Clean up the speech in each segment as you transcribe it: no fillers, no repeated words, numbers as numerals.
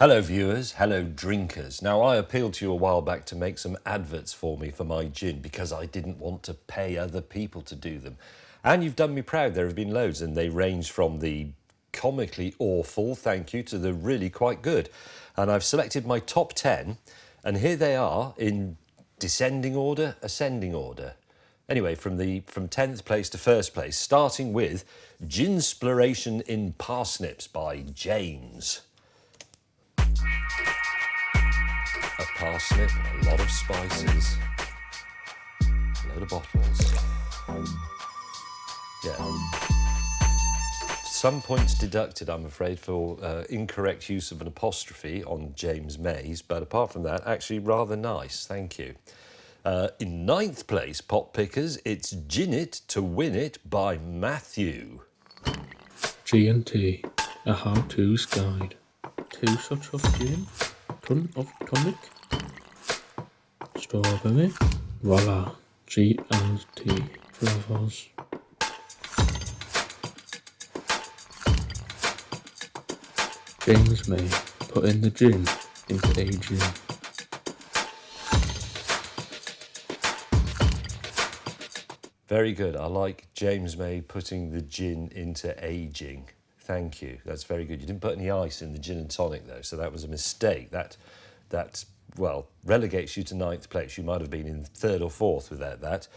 Hello viewers, hello drinkers. Now I appealed to you a while back to make some adverts for me for my gin because I didn't want to pay other people to do them. And you've done me proud, there have been loads and they range from the comically awful, thank you, to the really quite good. And I've selected my top 10 and here they are in descending order, ascending order. Anyway, from 10th place to first place, starting with Ginsploration in Parsnips by James. A parsnip, a lot of spices, a load of bottles. Yeah. Some points deducted, I'm afraid, for incorrect use of an apostrophe on James May's, but apart from that, actually rather nice, thank you. In 9th place, Pot Pickers, it's Gin It to Win It by Matthew. G&T, a how-to's guide. 2 shots of gin, ton of tonic, strawberry, voila, G&T flavors. James May, putting the gin into aging. Very good. I like James May putting the gin into aging. Thank you. That's very good. You didn't put any ice in the gin and tonic though, so that was a mistake. That relegates you to 9th place. You might have been in 3rd or 4th without that.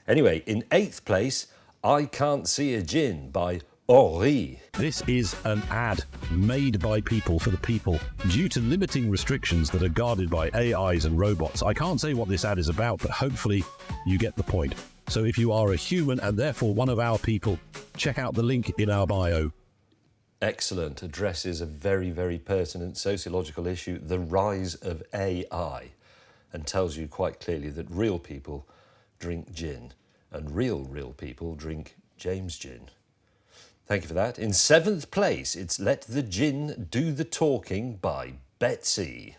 Anyway, in 8th place, I Can't See a Gin by Henri. This is an ad made by people for the people. Due to limiting restrictions that are guarded by AIs and robots, I can't say what this ad is about, but hopefully you get the point. So if you are a human and therefore one of our people, check out the link in our bio. Excellent. Addresses a very, very pertinent sociological issue, the rise of AI, and tells you quite clearly that real people drink gin and real people drink James Gin. Thank you for that. In 7th place, it's Let the Gin Do the Talking by Betsy.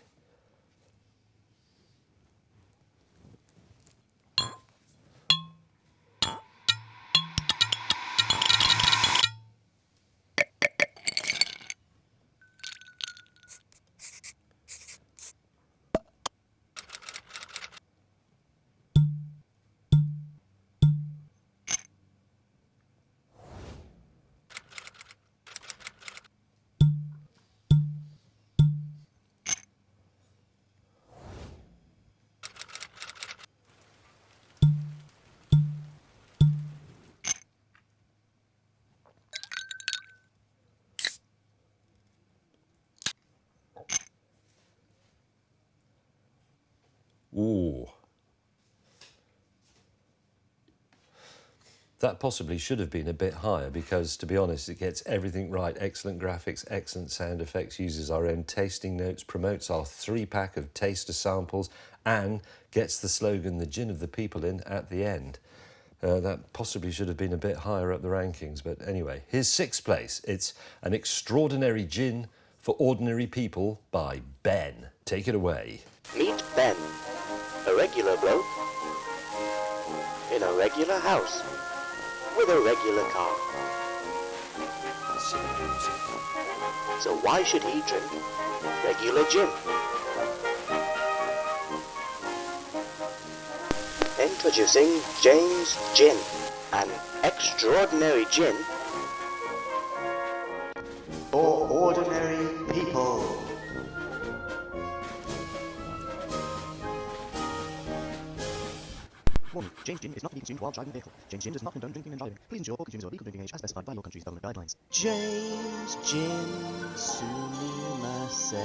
Ooh. That possibly should have been a bit higher because, to be honest, it gets everything right. Excellent graphics, excellent sound effects, uses our own tasting notes, promotes our 3-pack of taster samples, and gets the slogan, the gin of the people, in at the end. That possibly should have been a bit higher up the rankings, but anyway. Here's 6th place. It's An Extraordinary Gin for Ordinary People by Ben. Take it away. Meet Ben, a regular bloke in a regular house with a regular car. So why should he drink regular gin? Introducing James Gin, an extraordinary gin for ordinary people. Warning, James Gin is not to be consumed while driving a vehicle. James Gin does not condone drinking and driving. Please ensure all consumers are legal drinking age as specified by your country's government guidelines. James Gin Sumimasen.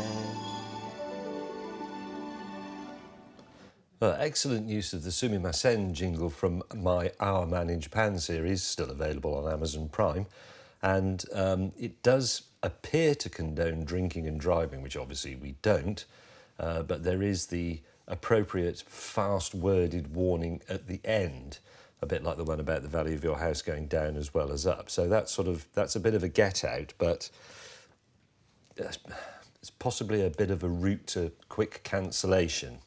Excellent use of the Sumimasen jingle from my Our Man in Japan series, still available on Amazon Prime. And it does appear to condone drinking and driving, which obviously we don't. But there is the appropriate fast-worded warning at the end, a bit like the one about the value of your house going down as well as up. So that's a bit of a get-out, but it's possibly a bit of a route to quick cancellation.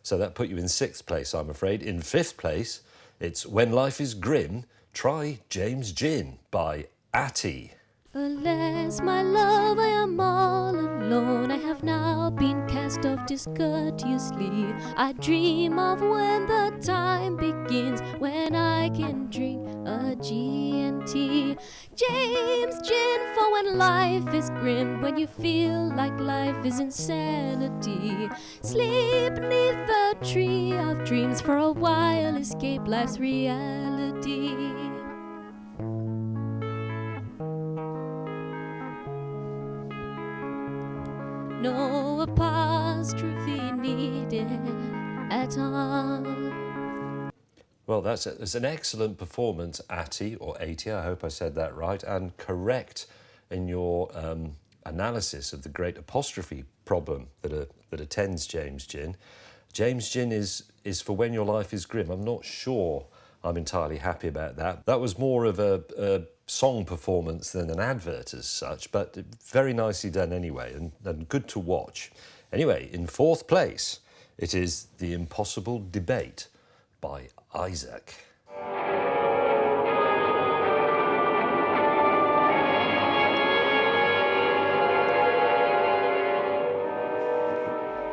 So that put you in 6th place, I'm afraid. In 5th place, it's When Life is Grim, Try James Gin by Atty. Alas, my love, I am all alone. I have now been cast off discourteously. I dream of when the time begins, when I can drink a G&T. James Gin, for when life is grim, when you feel like life is insanity. Sleep neath the tree of dreams, for a while escape life's reality. No apostrophe needed at all. Well, that's an excellent performance, Atty, or Ati, I hope I said that right, and correct in your analysis of the great apostrophe problem that attends James Gin. James Gin is for when your life is grim. I'm not sure I'm entirely happy about that. That was more of a song performance than an advert as such, but very nicely done anyway, and good to watch. Anyway, in fourth place, it is The Impossible Debate by Isaac.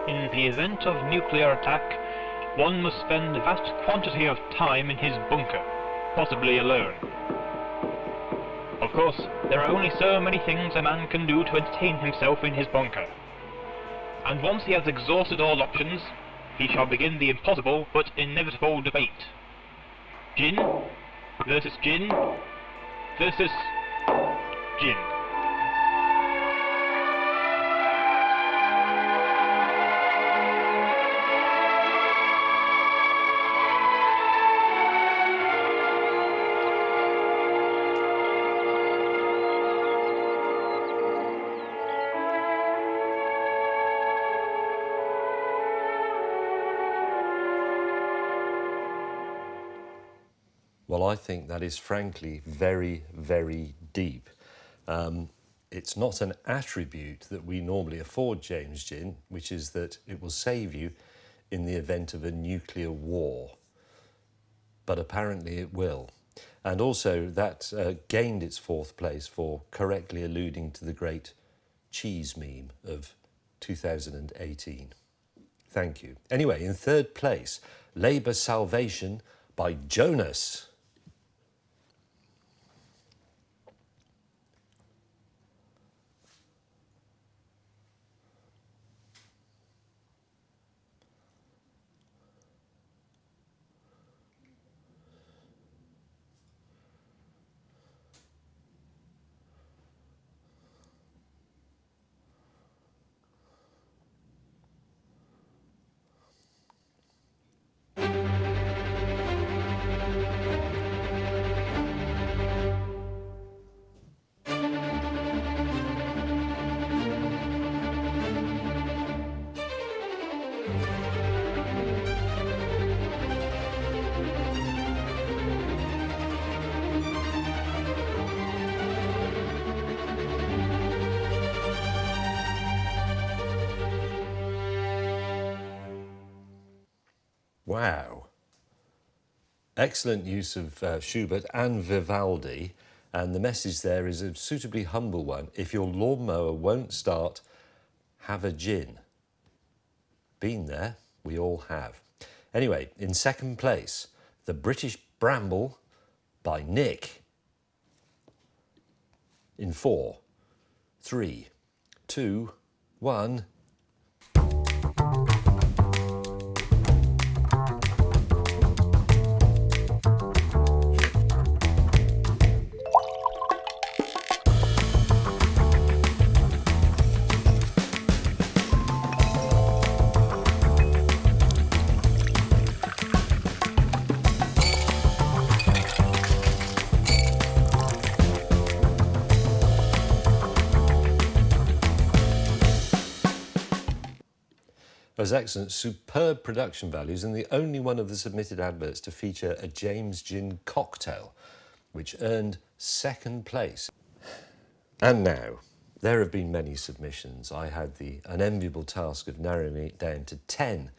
In the event of nuclear attack, one must spend a vast quantity of time in his bunker, possibly alone. Of course, there are only so many things a man can do to entertain himself in his bunker. And once he has exhausted all options, he shall begin the impossible but inevitable debate. Gin versus gin versus gin. Well, I think that is frankly very, very deep. It's not an attribute that we normally afford James Gin, which is that it will save you in the event of a nuclear war. But apparently it will. And also that gained its fourth place for correctly alluding to the great cheese meme of 2018. Thank you. Anyway, in third place, Labour Salvation by Jonas. Wow. Excellent use of Schubert and Vivaldi, and the message there is a suitably humble one. If your lawnmower won't start, have a gin. Been there, we all have. Anyway, in second place, The British Bramble by Nick. In 4, 3, 2, 1... Has excellent, superb production values and the only one of the submitted adverts to feature a James Gin cocktail, which earned second place. And now, there have been many submissions. I had the unenviable task of narrowing it down to 10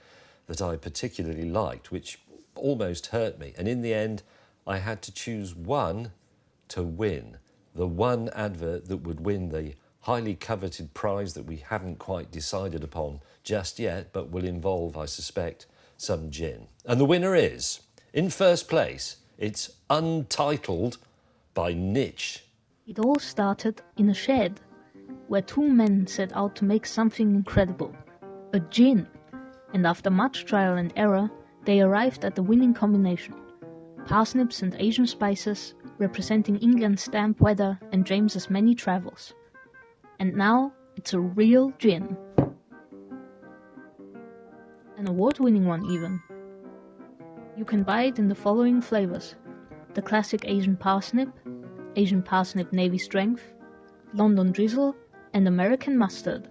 that I particularly liked, which almost hurt me. And in the end, I had to choose one to win. the one advert that would win the highly coveted prize that we haven't quite decided upon just yet, but will involve, I suspect, some gin. And the winner is, in first place, it's Untitled by Niche. It all started in a shed, where two men set out to make something incredible, a gin. And after much trial and error, they arrived at the winning combination: parsnips and Asian spices, representing England's damp weather and James's many travels. And now it's a real gin. An award-winning one even. You can buy it in the following flavors: the classic Asian parsnip navy strength, London drizzle, and American mustard.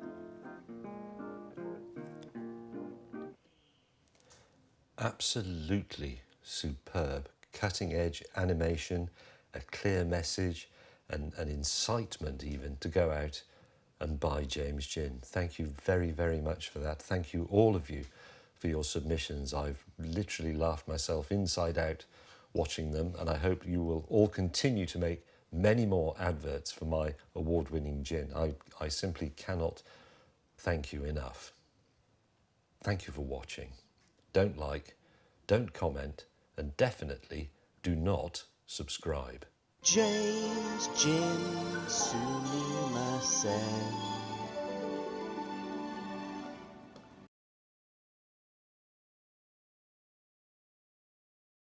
Absolutely superb. Cutting-edge animation, a clear message, and an incitement even to go out and buy James Gin. Thank you very, very much for that. Thank you, all of you, for your submissions. I've literally laughed myself inside out watching them, and I hope you will all continue to make many more adverts for my award-winning gin. I simply cannot thank you enough. Thank you for watching. Don't like, don't comment, and definitely do not subscribe. James Gin, Sumi Masay.